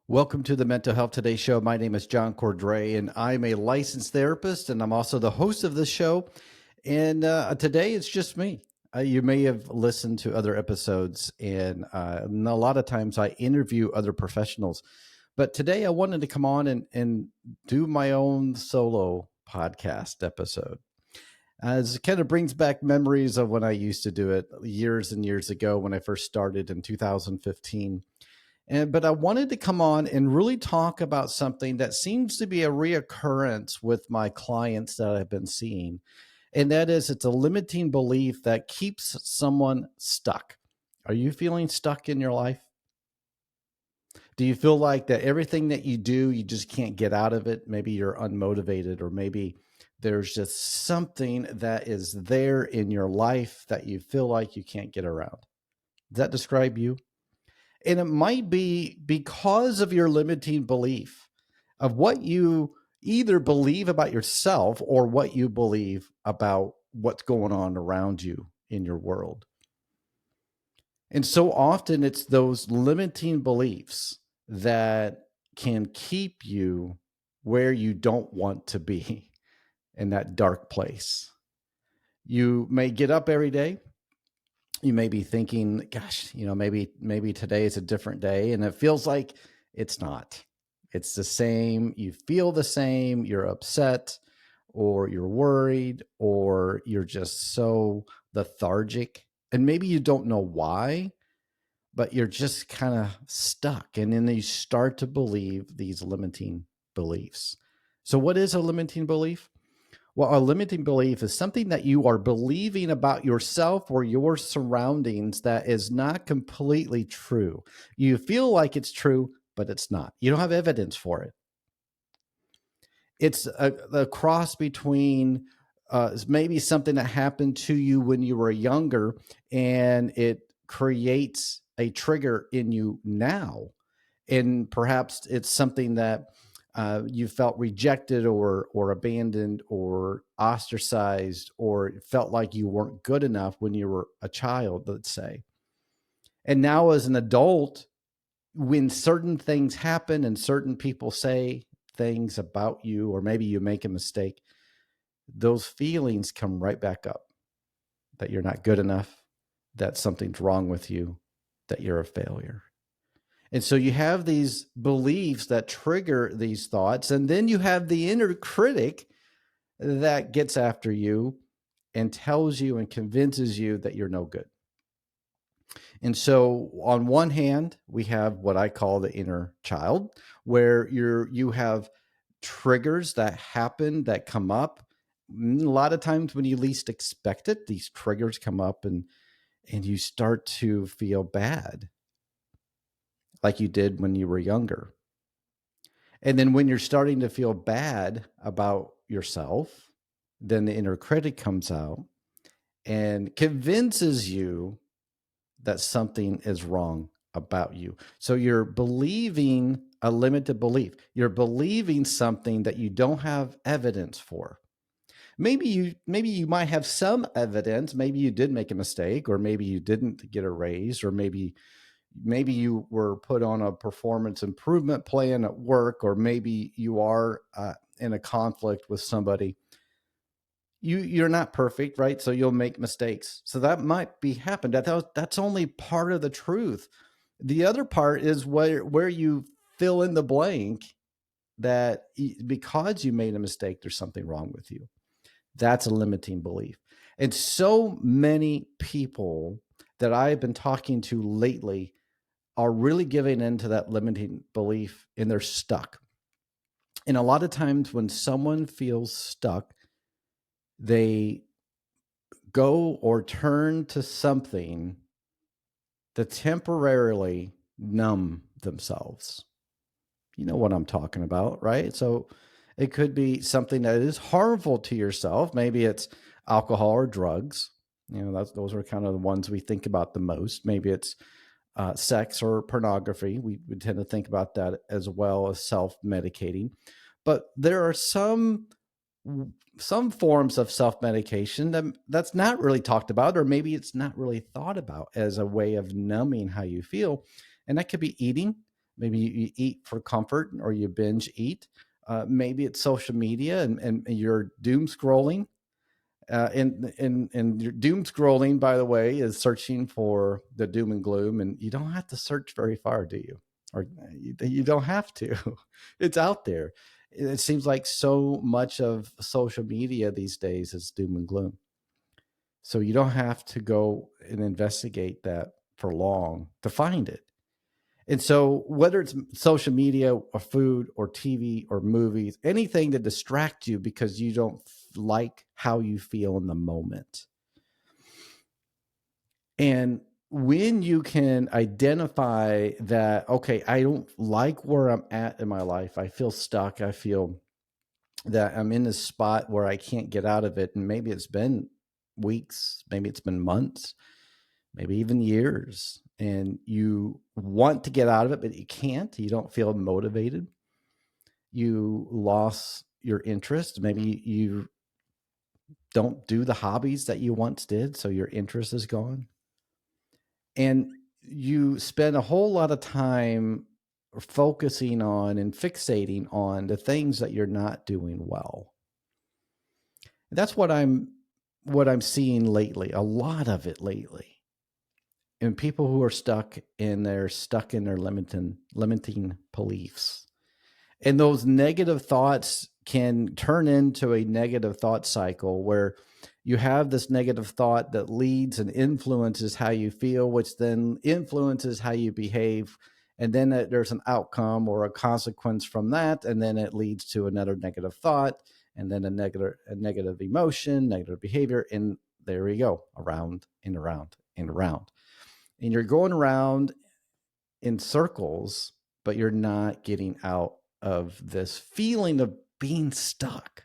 Welcome to the Mental Health Today show. My name is John Cordray, and I'm a licensed therapist, and I'm also the host of this show. And today it's just me. You may have listened to other episodes, and a lot of times I interview other professionals. But today I wanted to come on and do my own solo podcast episode. As it kind of brings back memories of when I used to do it years and years ago when I first started in 2015. But I wanted to come on and really talk about something that seems to be a reoccurrence with my clients that I've been seeing. And that is, it's a limiting belief that keeps someone stuck. Are you feeling stuck in your life? Do you feel like that everything that you do, you just can't get out of it? Maybe you're unmotivated, or maybe there's just something that is there in your life that you feel like you can't get around. Does that describe you? And it might be because of your limiting belief of what you either believe about yourself or what you believe about what's going on around you in your world. And so often it's those limiting beliefs that can keep you where you don't want to be in that dark place. You may get up every day. You may be thinking, gosh, maybe today is a different day. And it feels like it's not. It's the same. You feel the same. You're upset, or you're worried, or you're just so lethargic. And maybe you don't know why, but you're just kind of stuck. And then you start to believe these limiting beliefs. So, what is a limiting belief? Well, a limiting belief is something that you are believing about yourself or your surroundings that is not completely true. You feel like it's true, but it's not. You don't have evidence for it. It's a cross between maybe something that happened to you when you were younger, and it creates a trigger in you now. And perhaps it's something that you felt rejected or abandoned or ostracized, or felt like you weren't good enough when you were a child, let's say. And now as an adult, when certain things happen and certain people say things about you, or maybe you make a mistake, those feelings come right back up, that you're not good enough, that something's wrong with you, that you're a failure. And so you have these beliefs that trigger these thoughts. And then you have the inner critic that gets after you and tells you and convinces you that you're no good. And so on one hand, we have what I call the inner child, where you have triggers that happen, that come up. A lot of times when you least expect it, these triggers come up, and you start to feel bad, like you did when you were younger. And then when you're starting to feel bad about yourself, then the inner critic comes out and convinces you that something is wrong about you. So you're believing a limited belief. You're believing something that you don't have evidence for. Maybe you might have some evidence. Maybe you did make a mistake, or maybe you didn't get a raise, or maybe you were put on a performance improvement plan at work, or maybe you are in a conflict with somebody. You're not perfect, right? So you'll make mistakes. So that might be happened. That's only part of the truth. The other part is where you fill in the blank that because you made a mistake, there's something wrong with you. That's a limiting belief. And so many people that I've been talking to lately are really giving into that limiting belief, and they're stuck. And a lot of times when someone feels stuck, they go or turn to something to temporarily numb themselves. You know what I'm talking about, right? So it could be something that is harmful to yourself. Maybe it's alcohol or drugs. Those are kind of the ones we think about the most. Maybe it's sex or pornography. We tend to think about that as well as self-medicating. But there are some forms of self-medication that's not really talked about, or maybe it's not really thought about as a way of numbing how you feel. And that could be eating. Maybe you eat for comfort or you binge eat. Maybe it's social media and you're doom scrolling. And your doom scrolling, by the way, is searching for the doom and gloom, and you don't have to search very far, do you? Or you don't have to. It's out there. It seems like so much of social media these days is doom and gloom. So you don't have to go and investigate that for long to find it. And so, whether it's social media or food or TV or movies, anything to distract you because you don't like how you feel in the moment. And when you can identify that, okay, I don't like where I'm at in my life, I feel stuck, I feel that I'm in this spot where I can't get out of it. And maybe it's been weeks, maybe it's been months, maybe even years, and you want to get out of it, but you can't. You don't feel motivated. You lost your interest. Maybe you don't do the hobbies that you once did, so your interest is gone. And you spend a whole lot of time focusing on and fixating on the things that you're not doing well. That's what I'm seeing lately, a lot of it lately. And people who are stuck in their limiting beliefs. And those negative thoughts can turn into a negative thought cycle where you have this negative thought that leads and influences how you feel, which then influences how you behave. And then there's an outcome or a consequence from that. And then it leads to another negative thought, and then a negative emotion, negative behavior. And there we go, around and around and around. And you're going around in circles, but you're not getting out of this feeling of being stuck.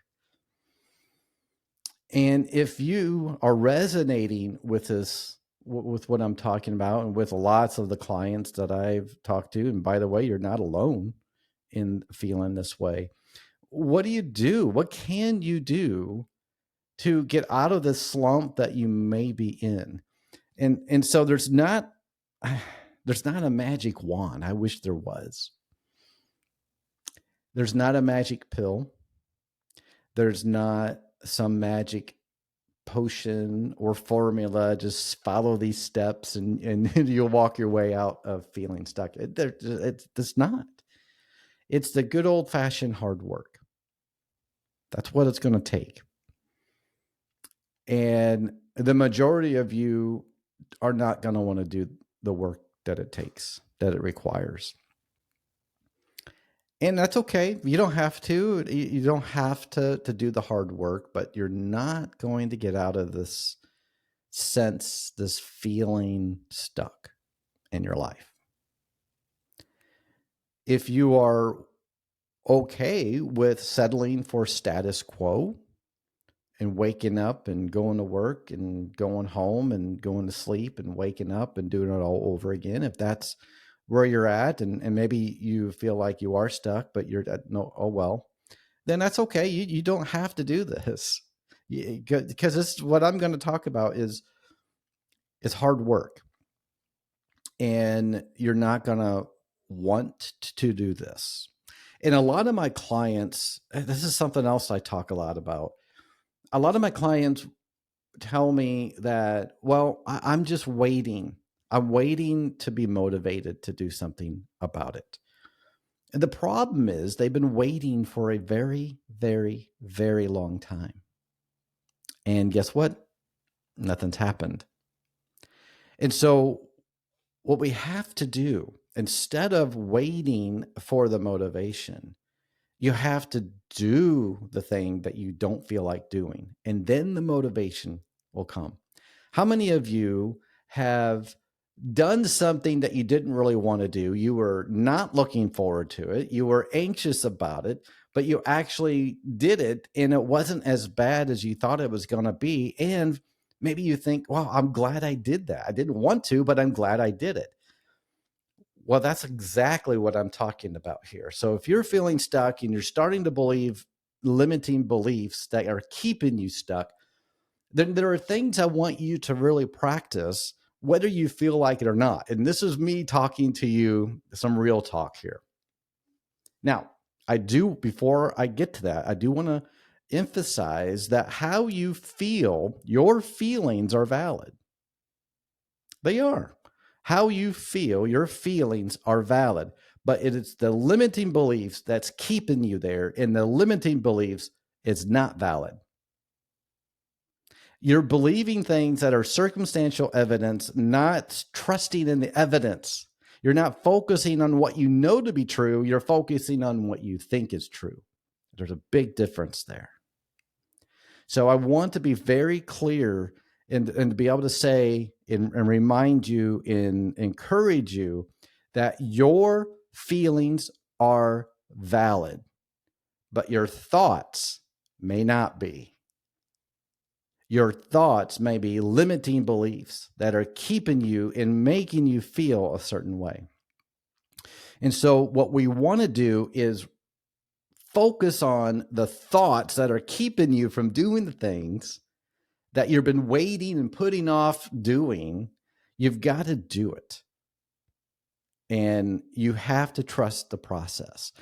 And if you are resonating with this, with what I'm talking about, and with lots of the clients that I've talked to, and by the way, you're not alone in feeling this way. What do you do? What can you do to get out of this slump that you may be in? And so there's not a magic wand. I wish there was. There's not a magic pill. There's not some magic potion or formula. Just follow these steps and you'll walk your way out of feeling stuck. It's not. It's the good old fashioned hard work. That's what it's going to take. And the majority of you are not going to want to do the work that it takes, that it requires. And that's okay. You don't have to. You don't have to do the hard work, but you're not going to get out of this sense, this feeling stuck in your life. If you are okay with settling for status quo and waking up and going to work and going home and going to sleep and waking up and doing it all over again, if that's where you're at, and maybe you feel like you are stuck, but you're no, oh well, then that's okay. You don't have to do this, because this is what I'm going to talk about is hard work, and you're not going to want to do this. And a lot of my clients, this is something else I talk a lot about. A lot of my clients tell me that, well, I'm just waiting. I'm waiting to be motivated to do something about it. And the problem is they've been waiting for a very, very, very long time. And guess what? Nothing's happened. And so what we have to do, instead of waiting for the motivation, you have to do the thing that you don't feel like doing. And then the motivation will come. How many of you have done something that you didn't really want to do? You were not looking forward to it. You were anxious about it, but you actually did it, and it wasn't as bad as you thought it was going to be. And maybe you think, well, I'm glad I did that. I didn't want to, but I'm glad I did it. Well, that's exactly what I'm talking about here. So if you're feeling stuck and you're starting to believe limiting beliefs that are keeping you stuck, then there are things I want you to really practice whether you feel like it or not. And this is me talking to you, some real talk here. Now, before I get to that, I do want to emphasize that how you feel, your feelings are valid. They are. How you feel, your feelings are valid, but it is the limiting beliefs that's keeping you there, and the limiting beliefs is not valid. You're believing things that are circumstantial evidence, not trusting in the evidence. You're not focusing on what you know to be true. You're focusing on what you think is true. There's a big difference there. So I want to be very clear and to be able to say and remind you and encourage you that your feelings are valid, but your thoughts may not be. Your thoughts may be limiting beliefs that are keeping you and making you feel a certain way. And so what we want to do is focus on the thoughts that are keeping you from doing the things that you've been waiting and putting off doing. You've got to do it. And you have to trust the process.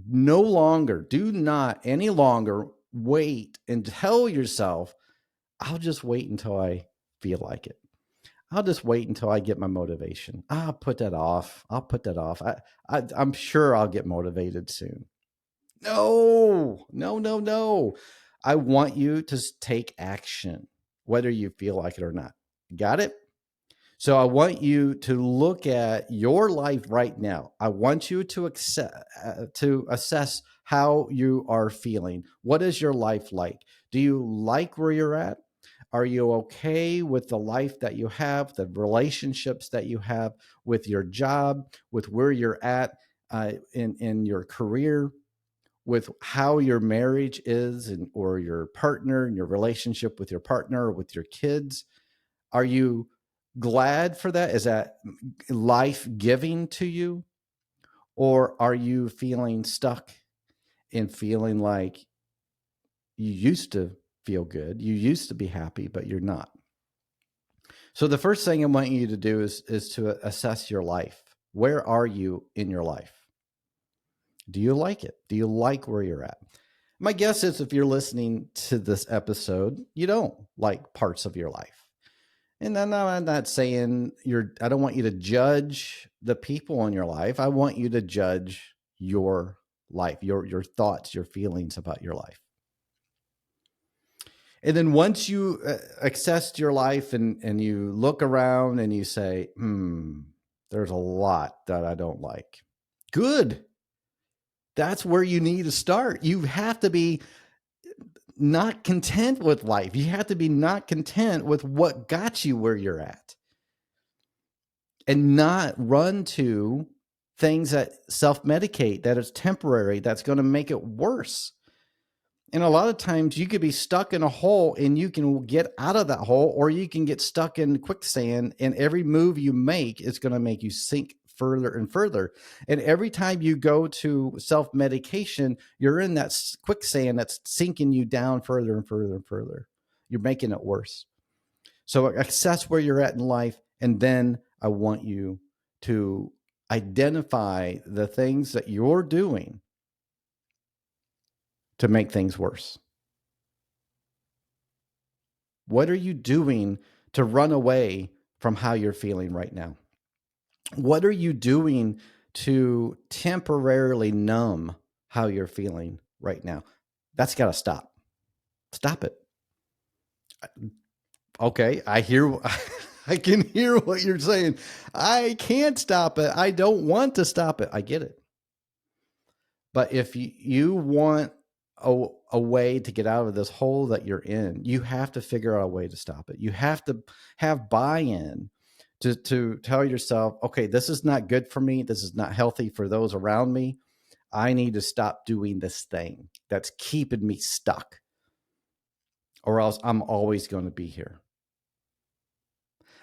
Do not any longer wait and tell yourself, I'll just wait until I feel like it. I'll just wait until I get my motivation. I'll put that off. I'm sure I'll get motivated soon. No. I want you to take action, whether you feel like it or not. Got it? So I want you to look at your life right now. I want you to assess how you are feeling. What is your life like? Do you like where you're at? Are you okay with the life that you have, the relationships that you have, with your job, with where you're at in your career, with how your marriage is, or your partner and your relationship with your partner or with your kids? Are you glad for that? Is that life-giving to you? Or are you feeling stuck and feeling like you used to feel good, you used to be happy, but you're not? So the first thing I want you to do is to assess your life. Where are you in your life? Do you like it? Do you like where you're at? My guess is if you're listening to this episode, you don't like parts of your life. And then I'm not saying I don't want you to judge the people in your life. I want you to judge your life, your thoughts, your feelings about your life. And then once you assess your life and you look around and you say, there's a lot that I don't like. Good. That's where you need to start. You have to be not content with life. You have to be not content with what got you where you're at, and not run to things that self-medicate, that is temporary, that's going to make it worse. And a lot of times you could be stuck in a hole and you can get out of that hole, or you can get stuck in quicksand, and every move you make is going to make you sink further and further. And every time you go to self-medication, you're in that quicksand that's sinking you down further and further and further. You're making it worse. So assess where you're at in life, and then I want you to identify the things that you're doing to make things worse. What are you doing to run away from how you're feeling right now? What are you doing to temporarily numb how you're feeling right now? That's got to stop. Stop it. Okay, I can hear what you're saying. I can't stop it. I don't want to stop it. I get it. But if you want a way to get out of this hole that you're in, you have to figure out a way to stop it. You have to have buy-in to tell yourself, okay, this is not good for me. This is not healthy for those around me. I need to stop doing this thing that's keeping me stuck, or else I'm always going to be here.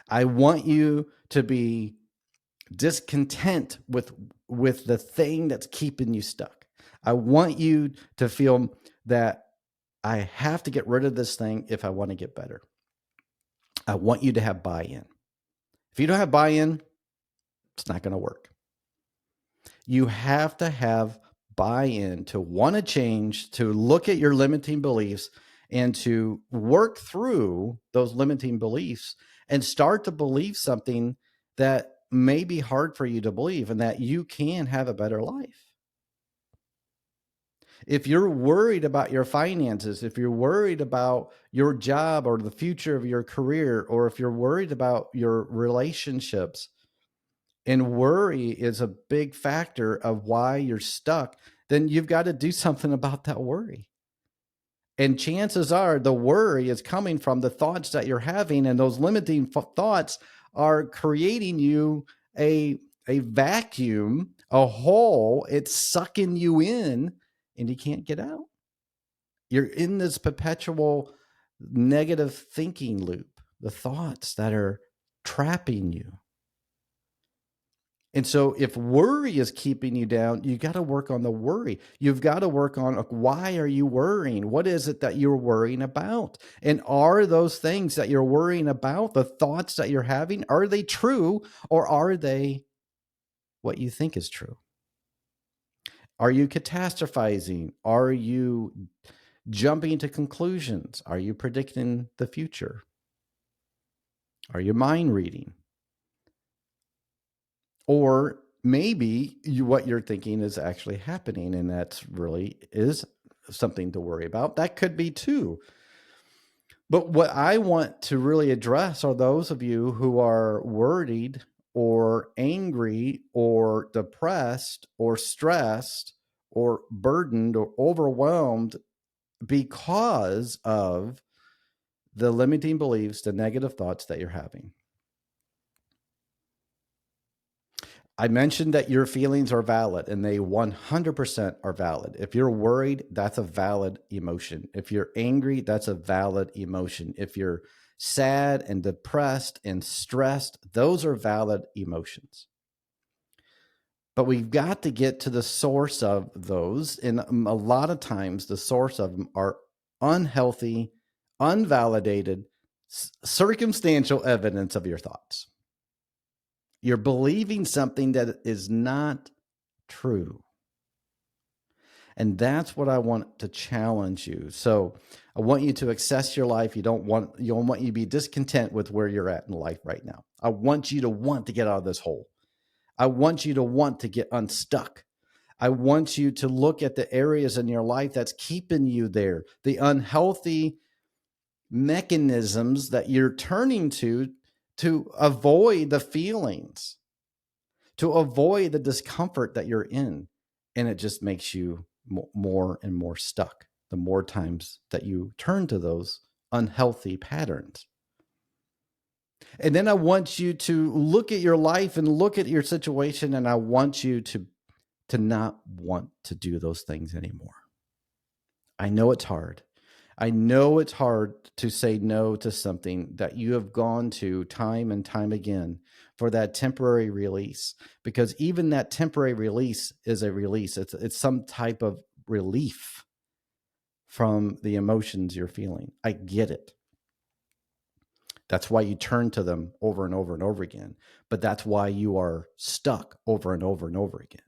I want you to be discontent with the thing that's keeping you stuck. I want you to feel that I have to get rid of this thing if I want to get better. I want you to have buy-in. If you don't have buy-in, it's not going to work. You have to have buy-in to want to change, to look at your limiting beliefs and to work through those limiting beliefs and start to believe something that may be hard for you to believe and that you can have a better life. If you're worried about your finances, if you're worried about your job or the future of your career, or if you're worried about your relationships, and worry is a big factor of why you're stuck, then you've got to do something about that worry. And chances are the worry is coming from the thoughts that you're having, and those limiting thoughts are creating you a vacuum, a hole. It's sucking you in and you can't get out. You're in this perpetual negative thinking loop, the thoughts that are trapping you. And so if worry is keeping you down, you got to work on the worry. You've got to work on, why are you worrying? What is it that you're worrying about? And are those things that you're worrying about, the thoughts that you're having, are they true, or are they what you think is true? Are you catastrophizing? Are you jumping to conclusions? Are you predicting the future? Are you mind reading? Or maybe what you're thinking is actually happening, and that's really is something to worry about. That could be too. But what I want to really address are those of you who are worried or angry or depressed or stressed or burdened or overwhelmed because of the limiting beliefs, the negative thoughts that you're having. I mentioned that your feelings are valid, and they 100% are valid. If you're worried, that's a valid emotion. If you're angry, that's a valid emotion. If you're sad and depressed and stressed, those are valid emotions. But we've got to get to the source of those. And a lot of times the source of them are unhealthy, unvalidated, circumstantial evidence of your thoughts. You're believing something that is not true. And that's what I want to challenge you. So I want you to assess your life. You don't want you to be discontent with where you're at in life right now. I want you to want to get out of this hole. I want you to want to get unstuck. I want you to look at the areas in your life that's keeping you there, the unhealthy mechanisms that you're turning to avoid the feelings, to avoid the discomfort that you're in. And it just makes you more and more stuck the more times that you turn to those unhealthy patterns. And then I want you to look at your life and look at your situation, and I want you to not want to do those things anymore. I know it's hard. I know it's hard to say no to something that you have gone to time and time again for that temporary release, because even that temporary release is a release. It's some type of relief from the emotions you're feeling. I get it. That's why you turn to them over and over and over again. But that's why you are stuck over and over and over again.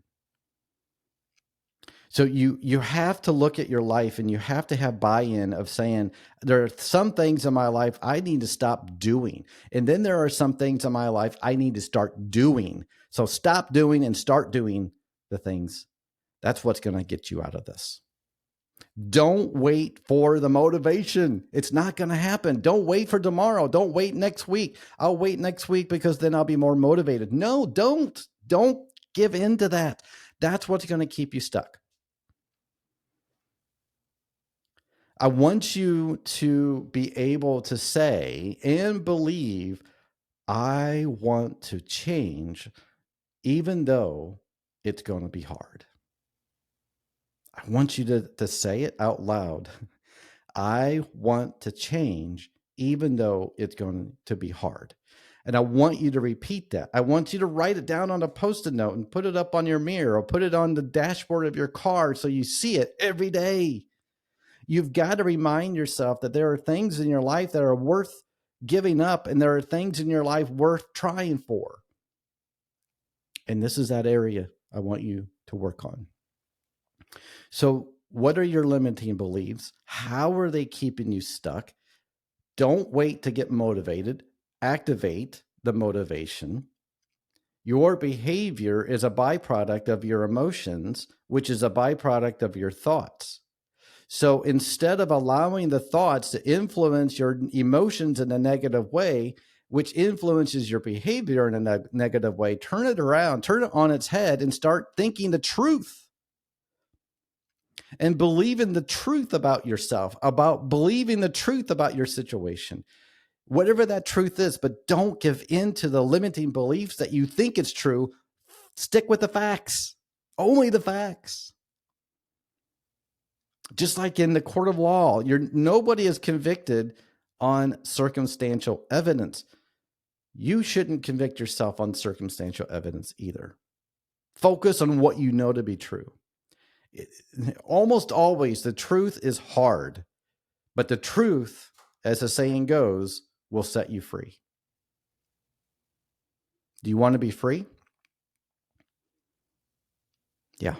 So you have to look at your life, and you have to have buy-in of saying, there are some things in my life I need to stop doing. And then there are some things in my life I need to start doing. So stop doing and start doing the things. That's what's going to get you out of this. Don't wait for the motivation. It's not going to happen. Don't wait for tomorrow. Don't wait next week. I'll wait next week because then I'll be more motivated. No, don't give in to that. That's what's going to keep you stuck. I want you to be able to say and believe, I want to change, even though it's going to be hard. I want you to say it out loud. I want to change, even though it's going to be hard. And I want you to repeat that. I want you to write it down on a Post-it note and put it up on your mirror, or put it on the dashboard of your car so you see it every day. You've got to remind yourself that there are things in your life that are worth giving up, and there are things in your life worth trying for. And this is that area I want you to work on. So, what are your limiting beliefs? How are they keeping you stuck? Don't wait to get motivated. Activate the motivation. Your behavior is a byproduct of your emotions, which is a byproduct of your thoughts. So instead of allowing the thoughts to influence your emotions in a negative way, which influences your behavior in a negative way, turn it around, turn it on its head, and start thinking the truth. And believe in the truth about yourself, about believing the truth about your situation, whatever that truth is. But don't give in to the limiting beliefs that you think is true. Stick with the facts, only the facts. Just like in the court of law, nobody is convicted on circumstantial evidence. You shouldn't convict yourself on circumstantial evidence either. Focus on what you know to be true. Almost always the truth is hard, but the truth, as the saying goes, will set you free. Do you want to be free? Yeah.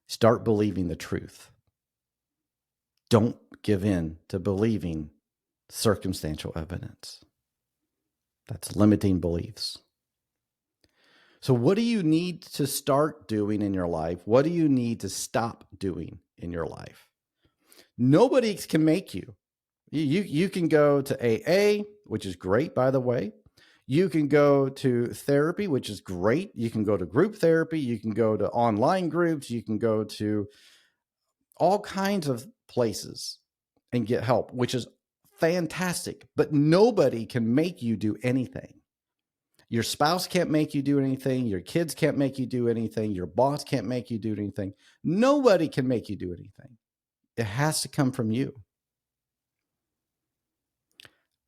Start believing the truth. Don't give in to believing circumstantial evidence. That's limiting beliefs. So what do you need to start doing in your life? What do you need to stop doing in your life? Nobody can make you. You can go to AA, which is great, by the way. You can go to therapy, which is great. You can go to group therapy. You can go to online groups. You can go to all kinds of places and get help, which is fantastic. But nobody can make you do anything. Your spouse can't make you do anything. Your kids can't make you do anything. Your boss can't make you do anything. Nobody can make you do anything. It has to come from you.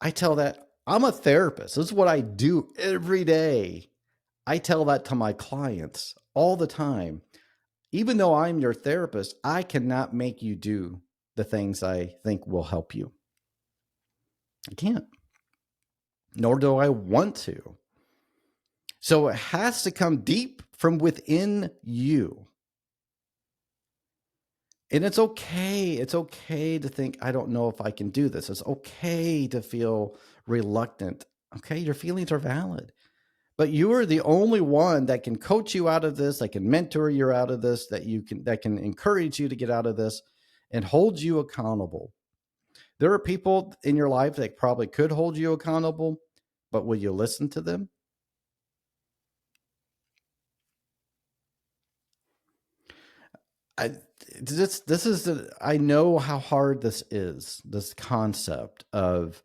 I tell that I'm a therapist. This is what I do every day. I tell that to my clients all the time. Even though I'm your therapist, I cannot make you do the things I think will help you. I can't. Nor do I want to. So it has to come deep from within you. And it's okay. It's okay to think, I don't know if I can do this. It's okay to feel reluctant. Okay, your feelings are valid. But you are the only one that can coach you out of this, that can mentor you out of this, that can encourage you to get out of this and hold you accountable. There are people in your life that probably could hold you accountable, but will you listen to them? I know how hard this is, this concept of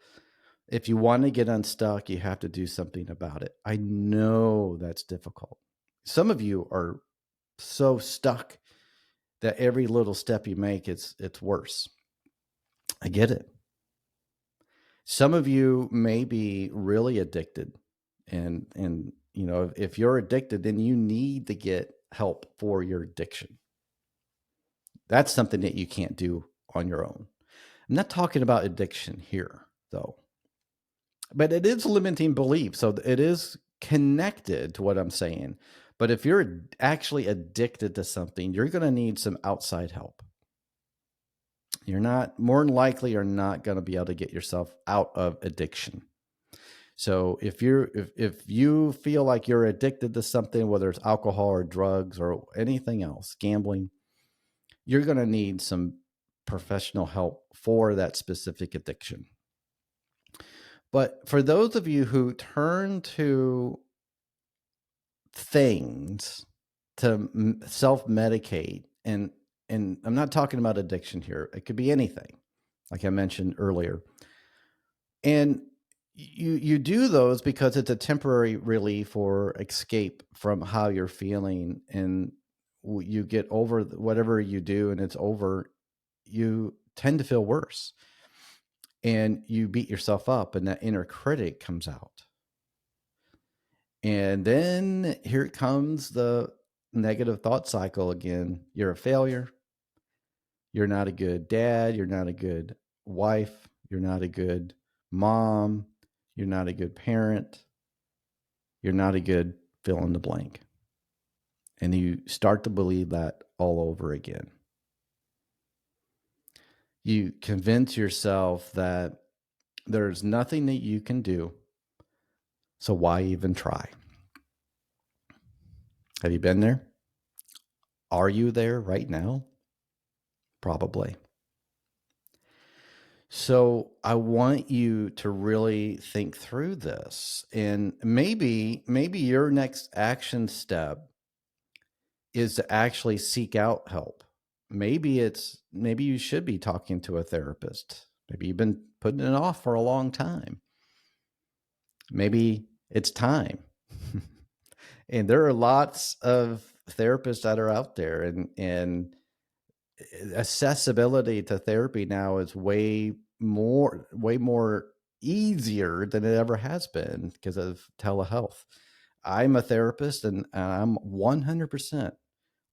if you want to get unstuck, you have to do something about it. I know that's difficult. Some of you are so stuck that every little step you make, it's worse. I get it. Some of you may be really addicted, and you know, if you're addicted, then you need to get help for your addiction. That's something that you can't do on your own. I'm not talking about addiction here, though. But it is limiting belief. So it is connected to what I'm saying. But if you're actually addicted to something, you're going to need some outside help. You're not, more than likely, you're not going to be able to get yourself out of addiction. So if you feel like you're addicted to something, whether it's alcohol or drugs or anything else, gambling, you're going to need some professional help for that specific addiction. But for those of you who turn to things to self-medicate, and I'm not talking about addiction here. It could be anything, like I mentioned earlier. And you do those because it's a temporary relief or escape from how you're feeling, and you get over whatever you do and it's over, you tend to feel worse. And you beat yourself up, and that inner critic comes out. And then here comes the negative thought cycle again. You're a failure. You're not a good dad. You're not a good wife. You're not a good mom, you're not a good parent, you're not a good fill in the blank. And you start to believe that all over again. You convince yourself that there's nothing that you can do, so why even try? Have you been there? Are you there right now? Probably. So I want you to really think through this, and maybe your next action step is to actually seek out help. Maybe you should be talking to a therapist. Maybe you've been putting it off for a long time. Maybe it's time. And there are lots of therapists that are out there, and accessibility to therapy now is way more easier than it ever has been because of telehealth. I'm a therapist, and I'm 100%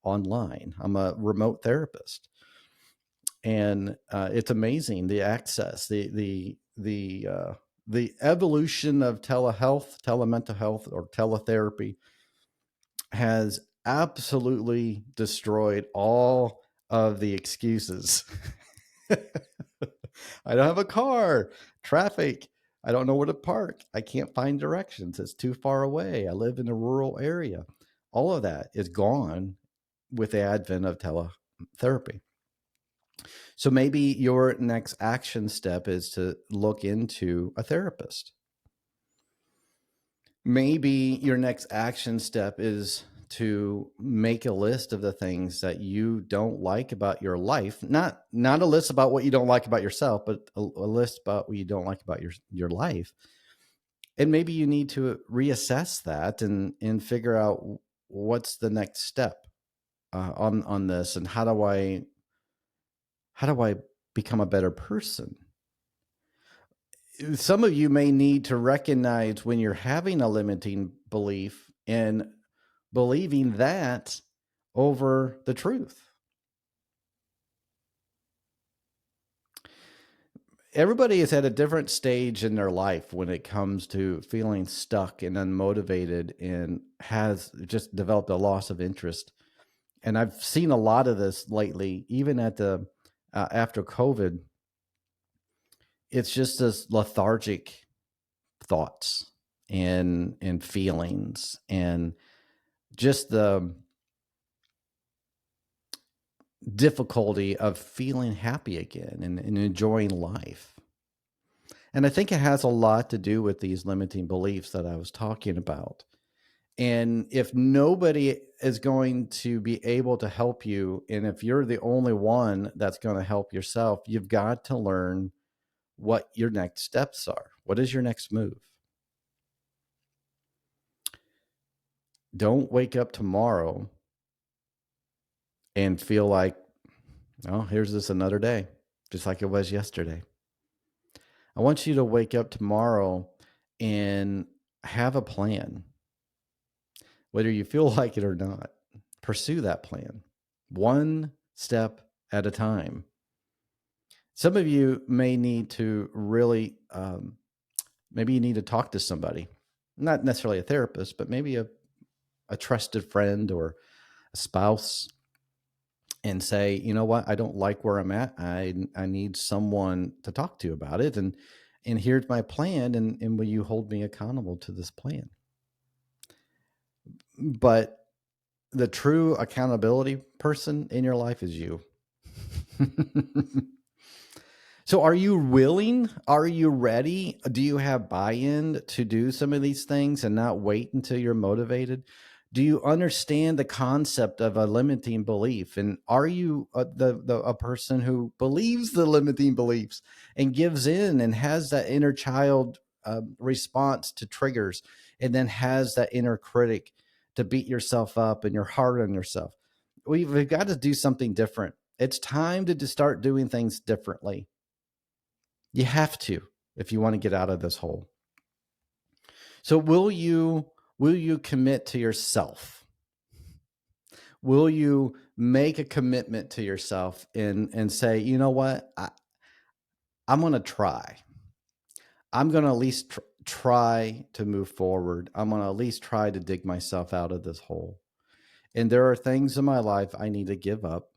online. I'm a remote therapist, and it's amazing the access, the evolution of telehealth, telemental health, or teletherapy has absolutely destroyed all of the excuses. I don't have a car, traffic. I don't know where to park. I can't find directions. It's too far away. I live in a rural area. All of that is gone with the advent of teletherapy. So maybe your next action step is to look into a therapist. Maybe your next action step is to make a list of the things that you don't like about your life. Not a list about what you don't like about yourself, but a list about what you don't like about your life. And maybe you need to reassess that and figure out what's the next step on this, and how do I become a better person? Some of you may need to recognize when you're having a limiting belief and believing that over the truth. Everybody is at a different stage in their life when it comes to feeling stuck and unmotivated and has just developed a loss of interest. And I've seen a lot of this lately, even at the after COVID. It's just this lethargic thoughts and feelings, and just the difficulty of feeling happy again and enjoying life. And I think it has a lot to do with these limiting beliefs that I was talking about. And if nobody is going to be able to help you, and if you're the only one that's going to help yourself, you've got to learn what your next steps are. What is your next move? Don't wake up tomorrow and feel like, oh, here's this another day, just like it was yesterday. I want you to wake up tomorrow and have a plan. Whether you feel like it or not, pursue that plan one step at a time. Some of you may need to really, maybe you need to talk to somebody, not necessarily a therapist, but maybe a trusted friend or a spouse, and say, you know what, I don't like where I'm at. I need someone to talk to about it. And here's my plan. And will you hold me accountable to this plan? But the true accountability person in your life is you. So are you willing? Are you ready? Do you have buy-in to do some of these things and not wait until you're motivated? Do you understand the concept of a limiting belief? And are you a person who believes the limiting beliefs and gives in and has that inner child response to triggers, and then has that inner critic to beat yourself up and you're hard on yourself? We've got to do something different. It's time to start doing things differently. You have to, if you want to get out of this hole. So will you commit to yourself? Will you make a commitment to yourself and say, you know what, I'm going to try. I'm going to at least try to move forward. I'm going to at least try to dig myself out of this hole. And there are things in my life I need to give up.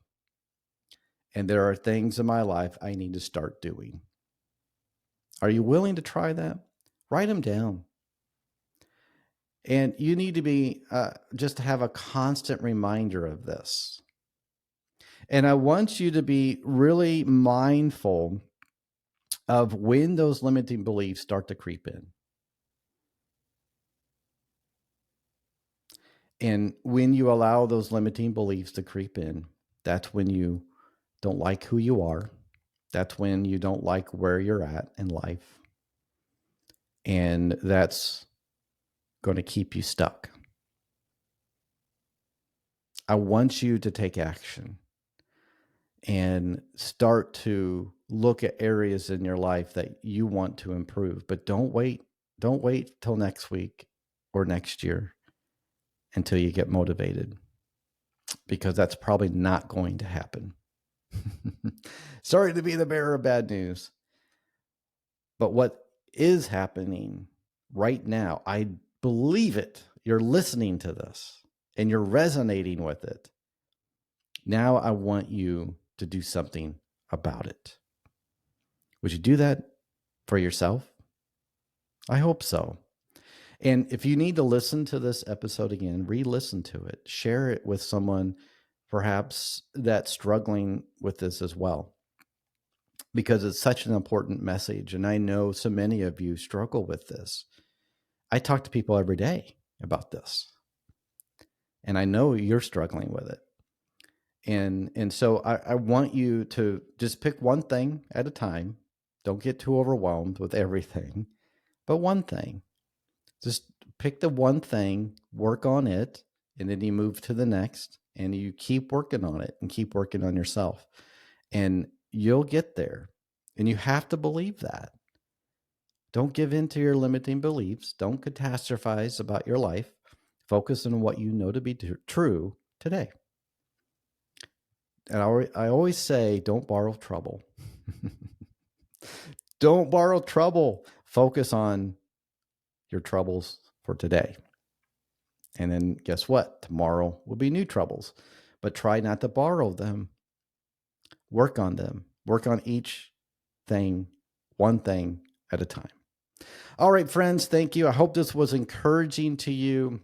And there are things in my life I need to start doing. Are you willing to try that? Write them down. And you need to be just to have a constant reminder of this. And I want you to be really mindful of when those limiting beliefs start to creep in. And when you allow those limiting beliefs to creep in, that's when you don't like who you are. That's when you don't like where you're at in life. And that's going to keep you stuck. I want you to take action and start to look at areas in your life that you want to improve. But don't wait. Don't wait till next week or next year until you get motivated, because that's probably not going to happen. Sorry to be the bearer of bad news. But what is happening right now, I believe it. You're listening to this and you're resonating with it. Now I want you to do something about it. Would you do that for yourself? I hope so. And if you need to listen to this episode again, re-listen to it. Share it with someone perhaps that's struggling with this as well, because it's such an important message. And I know so many of you struggle with this. I talk to people every day about this, and I know you're struggling with it. And so I want you to just pick one thing at a time. Don't get too overwhelmed with everything, but one thing. Just pick the one thing, work on it, and then you move to the next, and you keep working on it and keep working on yourself. And you'll get there. And you have to believe that. Don't give in to your limiting beliefs. Don't catastrophize about your life. Focus on what you know to be true today. And I always say, don't borrow trouble. Don't borrow trouble. Focus on your troubles for today. And then guess what? Tomorrow will be new troubles. But try not to borrow them. Work on them. Work on each thing, one thing at a time. All right, friends, thank you. I hope this was encouraging to you.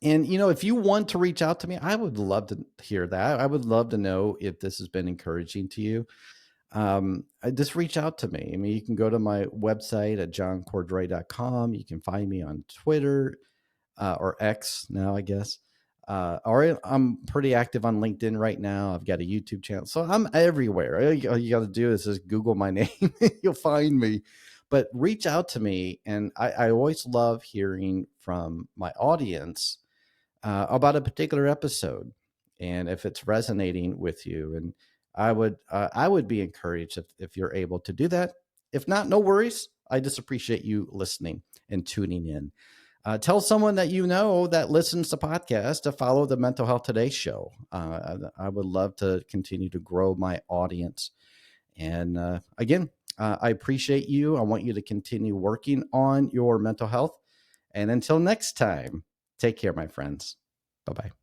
And, if you want to reach out to me, I would love to hear that. I would love to know if this has been encouraging to you. Just reach out to me. I mean, you can go to my website at johncordray.com. You can find me on Twitter or X now, I guess. Or I'm pretty active on LinkedIn right now. I've got a YouTube channel. So I'm everywhere. All you got to do is just Google my name. You'll find me. But reach out to me. And I always love hearing from my audience about a particular episode, and if it's resonating with you. And I would be encouraged if you're able to do that. If not, no worries. I just appreciate you listening and tuning in. Tell someone that you know that listens to podcasts to follow the Mental Health Today show. I would love to continue to grow my audience. And again, I appreciate you. I want you to continue working on your mental health. And until next time, take care, my friends. Bye-bye.